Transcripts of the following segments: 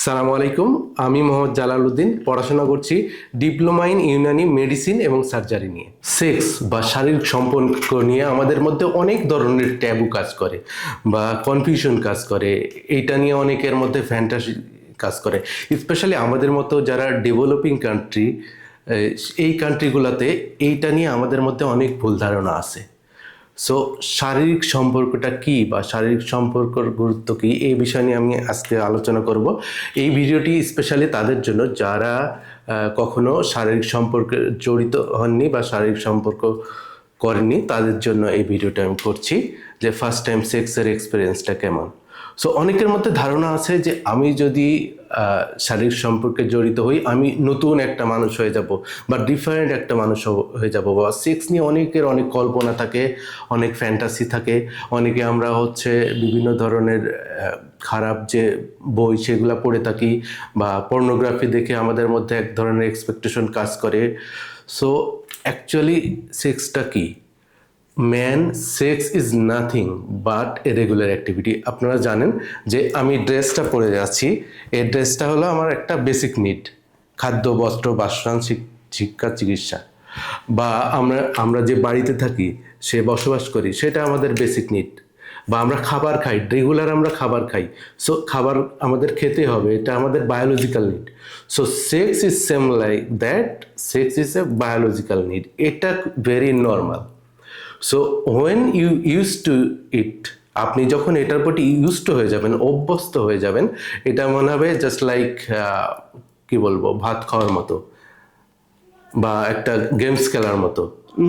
সালামু আলাইকুম। আমি মোহাম্মদ জালালউদ্দিন, পড়াশোনা করছি ডিপ্লোমা ইন ইউনানি মেডিসিন এবং সার্জারি নিয়ে। সেক্স বা শারীরিক সম্পর্ক নিয়ে আমাদের মধ্যে অনেক ধরনের ট্যাবু কাজ করে বা কনফিউশন কাজ করে। এইটা নিয়ে অনেকের মধ্যে ফ্যান্টাসি কাজ করে, স্পেশালি আমাদের মতো যারা ডেভেলপিং কান্ট্রি, এই কান্ট্রিগুলোতে এইটা নিয়ে আমাদের মধ্যে অনেক ভুল ধারণা আছে। সো শারীরিক সম্পর্কটা কি বা শারীরিক সম্পর্কের গুরুত্ব কী, এই বিষয় নিয়ে আমি আজকে আলোচনা করব। এই ভিডিওটি স্পেশালি তাদের জন্য যারা কখনো শারীরিক সম্পর্কে জড়িত হননি বা শারীরিক সম্পর্ক করেননি, তাদের জন্য এই ভিডিওটা আমি করছি যে ফার্স্ট টাইম সেক্সের এক্সপিরিয়েন্সটা কেমন। সো অনেকের মধ্যে ধারণা আছে যে আমি যদি শারীরিক সম্পর্কে জড়িত হই, আমি নতুন একটা মানুষ হয়ে যাব বা ডিফারেন্ট একটা মানুষ হয়ে যাব। বা সেক্স নিয়ে অনেকের অনেক কল্পনা থাকে, অনেক ফ্যান্টাসি থাকে। অনেকে আমরা বিভিন্ন ধরনের খারাপ যে বই সেগুলো পড়ে থাকি বা পর্নোগ্রাফি দেখে আমাদের মধ্যে এক ধরনের এক্সপেকটেশন কাজ করে। সো অ্যাকচুয়ালি সেক্সটা কি? Man, sex is nothing but a regular activity. আপনারা জানেন যে আমি ড্রেসটা পরে যাচ্ছি, এই ড্রেসটা হলো আমার একটা বেসিক নিড। খাদ্য, বস্ত্র, বাসস্থান, শিক্ষা, চিকিৎসা। বা আমরা যে বাড়িতে থাকি, সে বসবাস করি, সেটা আমাদের বেসিক নিড। বা আমরা খাবার খাই, রেগুলার আমরা খাবার খাই। সো খাবার আমাদের খেতে হবে, এটা আমাদের biological need. So sex is same like that, sex is a biological need. এটা very normal. So when you use to it, আপনি যখন এটার প্রতি ইউজড হয়ে যাবেন, অভ্যস্ত হয়ে যাবেন, এটা মনে হবে জাস্ট লাইক কি বলবো, ভাত খাওয়ার মতো বা একটা গেমস খেলার মতো,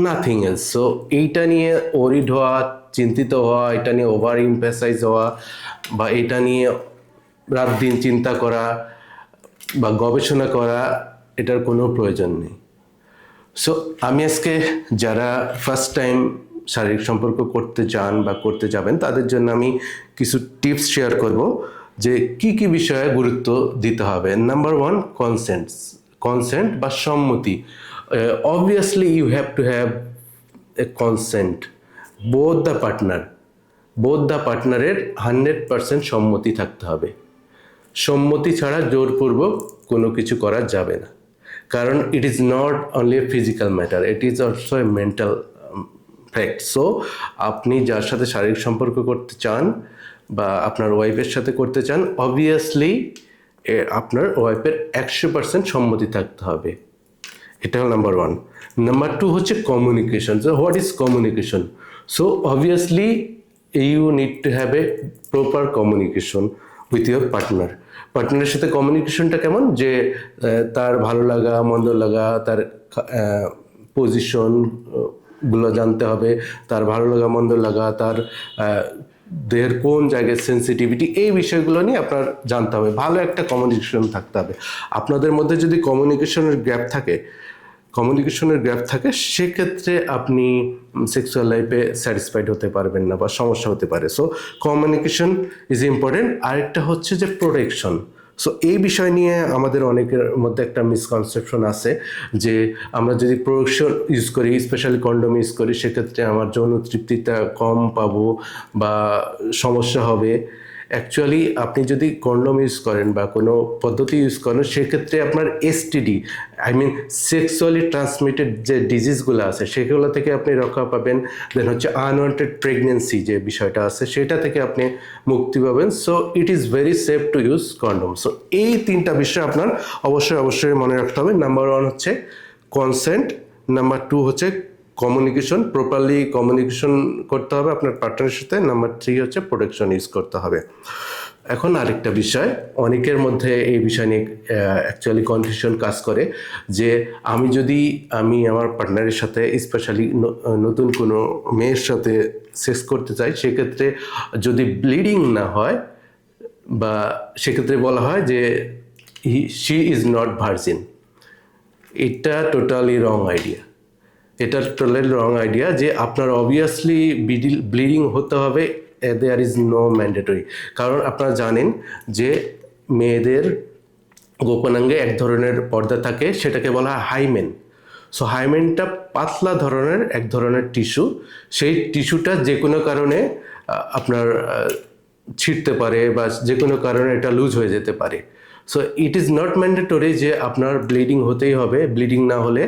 নাথিং এলস। সো এইটা নিয়ে ওরিড হওয়া, চিন্তিত হওয়া, এটা নিয়ে ওভার ইমপ্যাসাইজ হওয়া বা এটা নিয়ে রাত দিন চিন্তা করা বা গবেষণা করা, এটার কোনো প্রয়োজন নেই। সো আমি আজকে যারা ফার্স্ট টাইম শারীরিক সম্পর্ক করতে চান বা করতে যাবেন, তাদের জন্য আমি কিছু টিপস শেয়ার করব যে কি কি বিষয়ে গুরুত্ব দিতে হবে। নাম্বার ওয়ান, কনসেন্ট বা সম্মতি। Obviously you have to have a consent. Both the পার্টনারের 100% সম্মতি থাকতে হবে। সম্মতি ছাড়া জোরপূর্বক কোনো কিছু করা যাবে না, কারণ it is not only a physical matter, it is also a mental fact. So আপনি যার সাথে শারীরিক সম্পর্ক করতে চান বা আপনার ওয়াইফের সাথে করতে চান, অবভিয়াসলি আপনার ওয়াইফের 100% সম্মতি থাকতে হবে। এটা হল নাম্বার ওয়ান। নাম্বার টু হচ্ছে communication. So what is communication? So obviously you need to have a proper communication with your পার্টনারের সাথে। কমিউনিকেশনটা কেমন? যে তার ভালো লাগা, মন্দ লাগা, তার পজিশন গুলো জানতে হবে, তার ভালো লাগা, মন্দ লাগা, তার দেহের কোন জায়গায় সেন্সিটিভিটি, এই বিষয়গুলো নিয়ে আপনার জানতে হবে। ভালো একটা কমিউনিকেশন থাকতে হবে। আপনাদের মধ্যে যদি কমিউনিকেশনের গ্যাপ থাকে, সেক্ষেত্রে আপনি সেক্সুয়াল লাইফে স্যাটিসফাইড হতে পারবেন না বা সমস্যা হতে পারে। So communication is important. আরেকটা হচ্ছে যে প্রোটেকশন। সো এই বিষয় নিয়ে আমাদের অনেকের মধ্যে একটা মিসকনসেপশন আছে যে আমরা যদি প্রোটেকশন ইউজ করি, স্পেশালি কন্ডোম ইউজ করি, সেক্ষেত্রে আমার যৌন তৃপ্তিটা কম পাবো বা সমস্যা হবে। অ্যাকচুয়ালি আপনি যদি কন্ডোম ইউজ করেন বা কোনো পদ্ধতি ইউজ করেন, সেক্ষেত্রে আপনার এসটিডি, সেক্সুয়ালি ট্রান্সমিটেড যে ডিজিজগুলো আছে, সেগুলো থেকে আপনি রক্ষা পাবেন। দেন হচ্ছে আনওয়ান্টেড প্রেগনেন্সি যে বিষয়টা আছে, সেটা থেকে আপনি মুক্তি পাবেন। So it is very safe to use condom. So এই তিনটা বিষয় আপনার অবশ্যই মনে রাখতে হবে। নাম্বার ওয়ান হচ্ছে কনসেন্ট, নাম্বার টু হচ্ছে কমিউনিকেশন, প্রপারলি কমিউনিকেশন করতে হবে আপনার পার্টনারের সাথে, নাম্বার থ্রি হচ্ছে প্রোটেকশন ইউজ করতে হবে। এখন আরেকটা বিষয়, অনেকের মধ্যে এই বিষয় নিয়ে অ্যাকচুয়ালি কনফিউশন কাজ করে যে আমি আমার পার্টনারের সাথে, স্পেশালি নতুন কোনো মেয়ের সাথে সেক্স করতে চাই, সেক্ষেত্রে যদি ব্লিডিং না হয়, বা সেক্ষেত্রে বলা হয় যে শি ইজ নট ভার্জিন। এটা টোটালি রং আইডিয়া। যে আপনার অবভিয়াসলি ব্লিডিং হতে হবে, দেয়ার ইজ নো ম্যান্ডেটরি। কারণ আপনারা জানেন যে মেয়েদের গোপনাঙ্গে এক ধরনের পর্দা থাকে, সেটাকে বলা হয় হাইমেন। সো হাইমেনটা পাতলা ধরনের এক ধরনের টিস্যু। সেই টিস্যুটা যে কোনো কারণে আপনার ছিঁড়তে পারে বা যে কোনো কারণে এটা লুজ হয়ে যেতে পারে। So it is not mandatory যে আপনার ব্লিডিং হতেই হবে, ব্লিডিং না হলে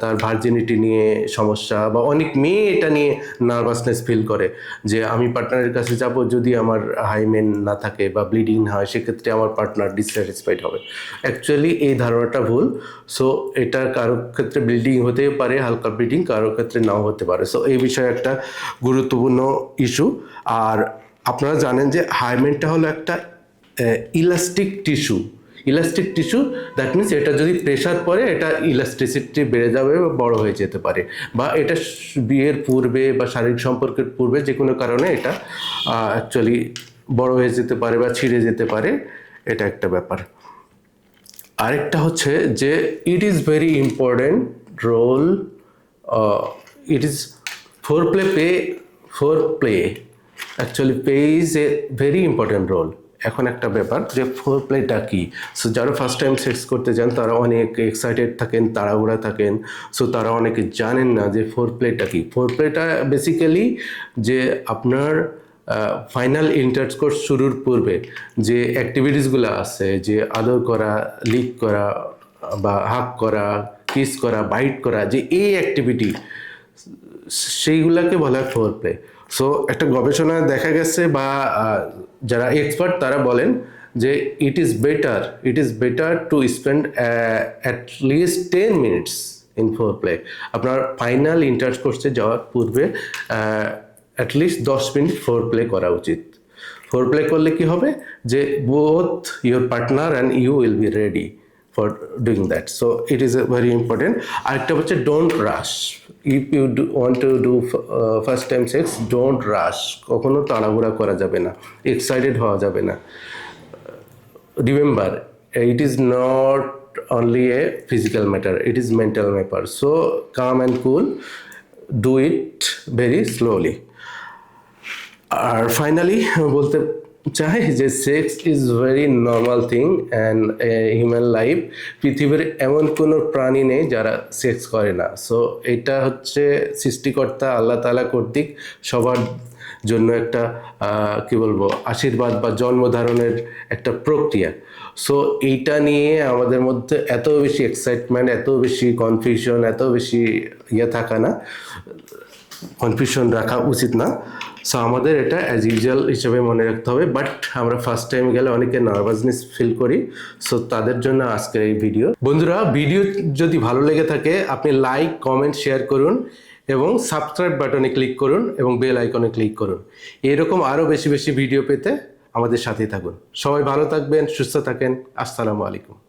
তার ভার্জিনিটি নিয়ে সমস্যা, বা অনেক মেয়ে এটা নিয়ে নার্ভাসনেস ফিল করে যে আমি পার্টনারের কাছে যাব, যদি আমার হাইমেন না থাকে বা ব্লিডিং না হয় সেক্ষেত্রে আমার পার্টনার ডিসস্যাটিসফাইড হবে। অ্যাকচুয়ালি এই ধারণাটা ভুল। সো এটা কারোর ক্ষেত্রে ব্লিডিং হতেই পারে, হালকা ব্লিডিং, কারোর ক্ষেত্রে নাও হতে পারে। সো এই বিষয়ে একটা গুরুত্বপূর্ণ ইস্যু। আর আপনারা জানেন যে হাইমেনটা হলো একটা elastic tissue. Elastic tissue that means এটা যদি প্রেশার পড়ে এটা ইলাস্টিসিটি বেড়ে যাবে বা বড় হয়ে যেতে পারে, বা এটা বিয়ের পূর্বে বা শারীরিক সম্পর্কের পূর্বে যে কোনো কারণে এটা অ্যাকচুয়ালি বড় হয়ে যেতে পারে বা ছিঁড়ে যেতে পারে। এটা একটা ব্যাপার। আরেকটা হচ্ছে যে it is very important role, it is foreplay actually plays a very important role. এখন একটা ব্যাপার যে ফোরপ্লেটা কি। সো যারা ফার্স্ট টাইম সেক্স করতে যান তারা অনেক এক্সাইটেড থাকেন, তাড়াহুড়া থাকেন। সো তারা অনেকে জানেন না যে ফোরপ্লেটা কি। ফোরপ্লেটা বেসিক্যালি যে আপনার ফাইনাল ইন্টারকোর্স শুরুর পূর্বে যে অ্যাক্টিভিটিসগুলো আছে, যে আদর করা, লিক করা বা হাগ করা, কিস করা, বাইট করা, যে এই অ্যাক্টিভিটি সেইগুলোকে বলা হয় ফোরপ্লে। সো একটা গবেষণায় দেখা গেছে বা যারা এক্সপার্ট তারা বলেন যে it is better to spend at least 10 minutes in foreplay. আপনার ফাইনাল ইন্টারকোর্সে যাওয়ার পূর্বে অ্যাটলিস্ট 10 মিনিট ফোরপ্লে করা উচিত। ফোরপ্লে করলে কি হবে যে both your partner and you will be ready for doing that. So it is very important. আরেকটা হচ্ছে don't rush. If you want to do first time sex, don't rush. কখনো তাড়াহুড়া করা যাবে না, এক্সাইটেড হওয়া যাবে না। Remember, it is not only a physical matter, it is mental matter. So calm and cool, do it very slowly. আর finally বলতে চাই যে sex is very normal thing and human life. পৃথিবীর এমন কোনো প্রাণী নেই যারা সেক্স করে না। সো এটা হচ্ছে সৃষ্টিকর্তা আল্লাহ তাআলা কর্তৃক সবার জন্য একটা কি বলবো আশীর্বাদ বা জন্মধারণের একটা প্রক্রিয়া। সো এইটা নিয়ে আমাদের মধ্যে এত বেশি এক্সাইটমেন্ট, এত বেশি কনফিউশন, এত বেশি থাকা না, কনফিউশন রাখা উচিত না। সো আমাদের এটা অ্যাজ ইউজুয়াল হিসেবে মনে রাখতে হবে। বাট আমরা ফার্স্ট টাইম গেলে অনেকে নার্ভাসনেস ফিল করি। সো তাদের জন্য আজকের এই ভিডিও। বন্ধুরা, ভিডিও যদি ভালো লেগে থাকে আপনি লাইক, কমেন্ট, শেয়ার করুন এবং সাবস্ক্রাইব বাটনে ক্লিক করুন এবং বেল আইকনে ক্লিক করুন। এরকম আরও বেশি বেশি ভিডিও পেতে আমাদের সাথেই থাকুন। সবাই ভালো থাকবেন, সুস্থ থাকেন। আসসালামু আলাইকুম।